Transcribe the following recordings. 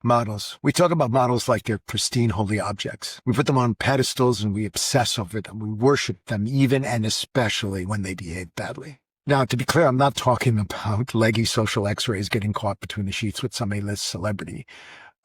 Models. We talk about models like they're pristine, holy objects. We put them on pedestals and we obsess over them. We worship them even and especially when they behave badly. Now, to be clear, I'm not talking about leggy social x-rays getting caught between the sheets with some A-list celebrity.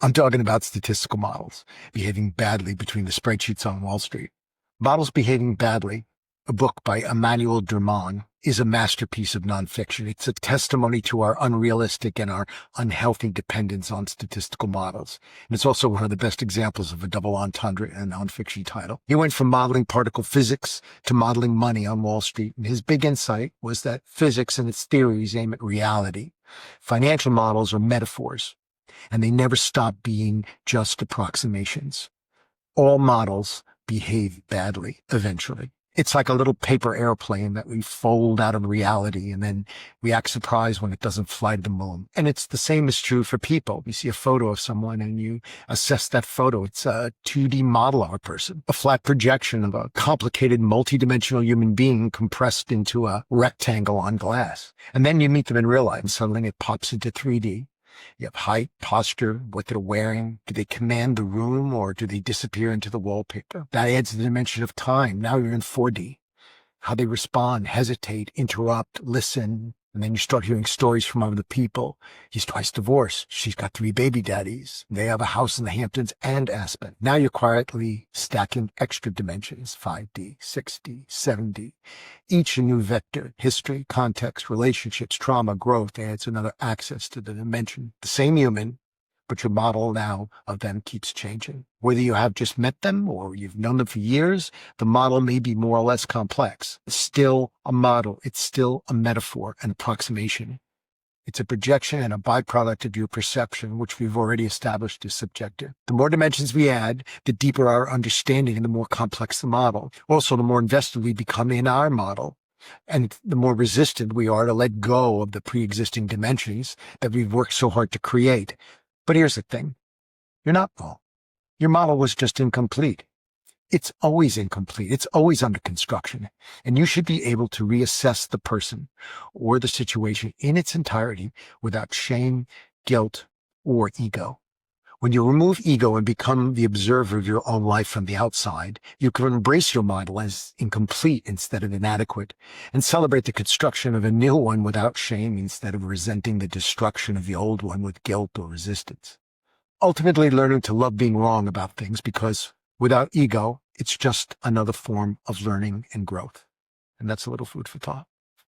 I'm talking about statistical models behaving badly between the spreadsheets on Wall Street. Models Behaving Badly, a book by Emmanuel Derman, is a masterpiece of nonfiction. It's a testimony to our unrealistic and our unhealthy dependence on statistical models. And it's also one of the best examples of a double entendre in a nonfiction title. He went from modeling particle physics to modeling money on Wall Street. And his big insight was that physics and its theories aim at reality. Financial models are metaphors, and they never stop being just approximations. All models behave badly eventually. It's like a little paper airplane that we fold out of reality and then we act surprised when it doesn't fly to the moon. And it's the same is true for people. You see a photo of someone and you assess that photo. It's a 2D model of a person, a flat projection of a complicated multidimensional human being compressed into a rectangle on glass. And then you meet them in real life and suddenly it pops into 3D. You have height, posture, what they're wearing. Do they command the room or do they disappear into the wallpaper? That adds the dimension of time. Now you're in 4D. How they respond, hesitate, interrupt, listen. And then you start hearing stories from other people. He's twice divorced. She's got 3 baby daddies. They have a house in the Hamptons and Aspen. Now you're quietly stacking extra dimensions, 5D, 6D, 7D. Each a new vector, history, context, relationships, trauma, growth adds another access to the dimension. The same human, but your model now of them keeps changing. Whether you have just met them or you've known them for years, the model may be more or less complex. It's still a model. It's still a metaphor, an approximation. It's a projection and a byproduct of your perception, which we've already established is subjective. The more dimensions we add, the deeper our understanding and the more complex the model. Also, the more invested we become in our model. And the more resistant we are to let go of the pre-existing dimensions that we've worked so hard to create. But here's the thing. You're not wrong. Your model was just incomplete. It's always incomplete. It's always under construction. And you should be able to reassess the person or the situation in its entirety without shame, guilt, or ego. When you remove ego and become the observer of your own life from the outside, you can embrace your model as incomplete instead of inadequate and celebrate the construction of a new one without shame instead of resenting the destruction of the old one with guilt or resistance. Ultimately learning to love being wrong about things because without ego, it's just another form of learning and growth. And that's a little food for thought.